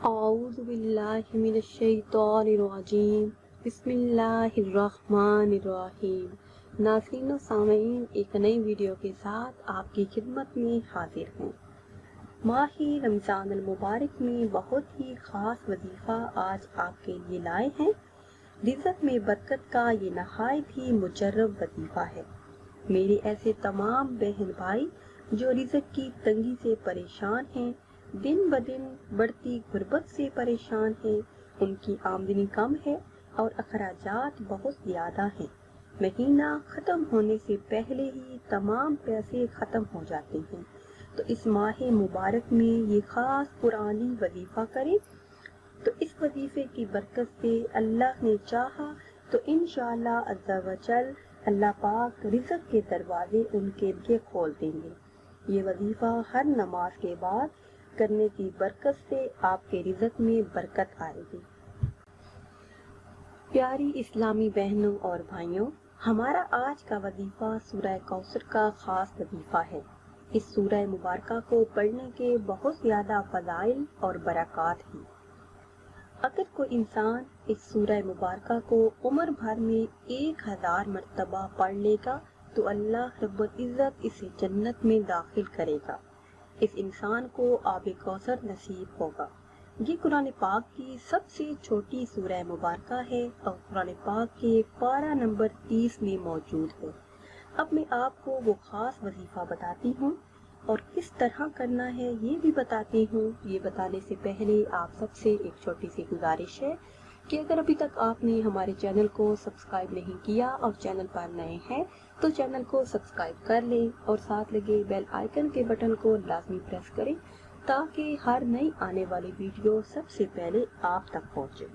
اعوذ باللہ من الشیطان الرجیم بسم اللہ الرحمن الرحیم۔ ناظرین و سامعین، ایک نئی ویڈیو کے ساتھ آپ کی خدمت میں حاضر ہیں۔ ماہ رمضان المبارک میں بہت ہی خاص وظیفہ آج آپ کے لیے لائے ہیں۔ رزق میں برکت کا یہ نہایت ہی مجرب وظیفہ ہے۔ میرے ایسے تمام بہن بھائی جو رزق کی تنگی سے پریشان ہیں، دن بدن بڑھتی غربت سے پریشان ہیں، ان کی آمدنی کم ہے اور اخراجات بہت زیادہ ہیں، مہینہ ختم ہونے سے پہلے ہی تمام پیسے ختم ہو جاتے ہیں، تو اس ماہ مبارک میں یہ خاص قرآنی وظیفہ کریں۔ تو اس وظیفے کی برکت سے اللہ نے چاہا تو انشاءاللہ عز و جل اللہ پاک رزق کے دروازے ان کے لیے کھول دیں گے۔ یہ وظیفہ ہر نماز کے بعد کرنے کی برکت سے آپ کے رزق میں برکت آئے گی۔ پیاری اسلامی بہنوں اور بھائیوں، ہمارا آج کا وظیفہ سورہ کوثر کا خاص وظیفہ ہے۔ اس سورہ مبارکہ کو پڑھنے کے بہت زیادہ فضائل اور برکات ہیں۔ اگر کوئی انسان اس سورہ مبارکہ کو عمر بھر میں 1000 مرتبہ پڑھ لے گا تو اللہ رب العزت اسے جنت میں داخل کرے گا۔ اس انسان کو آب کوثر نصیب ہوگا۔ یہ قرآن پاک کی سب سے چھوٹی سورہ مبارکہ ہے اور قرآن پاک کے پارہ نمبر 30 میں موجود ہے۔ اب میں آپ کو وہ خاص وظیفہ بتاتی ہوں اور کس طرح کرنا ہے یہ بھی بتاتی ہوں۔ یہ بتانے سے پہلے آپ سب سے ایک چھوٹی سی گزارش ہے کہ اگر ابھی تک آپ نے ہمارے چینل کو سبسکرائب نہیں کیا اور چینل پر نئے ہیں تو چینل کو سبسکرائب کر لیں اور ساتھ لگے بیل آئیکن کے بٹن کو لازمی پریس کریں تاکہ ہر نئی آنے والی ویڈیو سب سے پہلے آپ تک پہنچے۔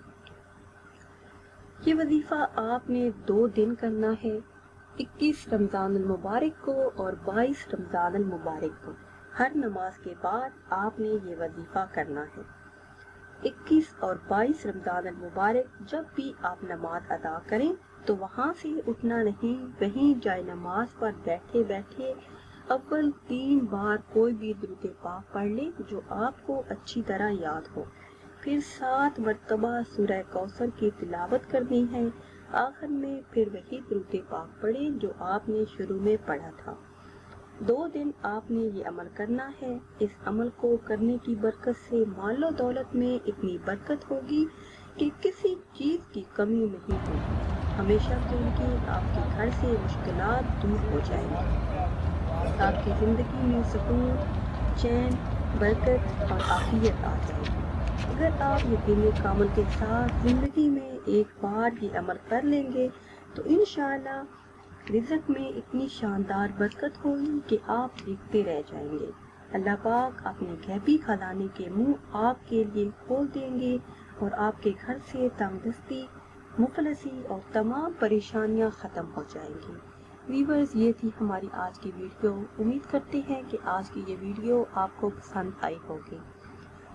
یہ وظیفہ آپ نے 2 دن کرنا ہے، 21 رمضان المبارک کو اور 22 رمضان المبارک کو۔ ہر نماز کے بعد آپ نے یہ وظیفہ کرنا ہے۔ 21 اور 22 رمضان المبارک جب بھی آپ نماز ادا کریں تو وہاں سے اٹھنا نہیں، وہیں جائے نماز پر بیٹھے بیٹھے اول 3 بار کوئی بھی درود پاک پڑھ لیں جو آپ کو اچھی طرح یاد ہو، پھر 7 مرتبہ سورہ کوثر کی تلاوت کرنی ہے، آخر میں پھر وہی درود پاک پڑھیں جو آپ نے شروع میں پڑھا تھا۔ 2 دن آپ نے یہ عمل کرنا ہے۔ اس عمل کو کرنے کی برکت سے مال و دولت میں اتنی برکت ہوگی کہ کسی چیز کی کمی نہیں ہوگی، ہمیشہ کے لیے آپ کے گھر سے مشکلات دور ہو جائیں گی، آپ کی زندگی میں سکون، چین، برکت اور عافیت آ جائے گی۔ اگر آپ یقین کامل کے ساتھ زندگی میں ایک بار یہ عمل کر لیں گے تو انشاءاللہ رزق میں اتنی شاندار برکت ہوگی کہ آپ دیکھتے رہ جائیں گے۔ اللہ پاک اپنے غیبی خزانے کے منہ آپ کے لیے کھول دیں گے اور آپ کے گھر سے تنگ دستی، مفلسی اور تمام پریشانیاں ختم ہو جائیں گی۔ ویورز، یہ تھی ہماری آج کی ویڈیو۔ امید کرتے ہیں کہ آج کی یہ ویڈیو آپ کو پسند آئی ہوگی۔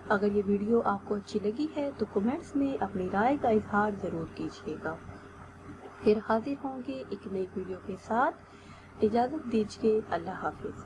اگر یہ ویڈیو آپ کو اچھی لگی ہے تو کمنٹس میں اپنی رائے کا اظہار ضرور کیجیے گا۔ پھر حاضر ہوں گے ایک نئی ویڈیو کے ساتھ۔ اجازت دیجیے، اللہ حافظ۔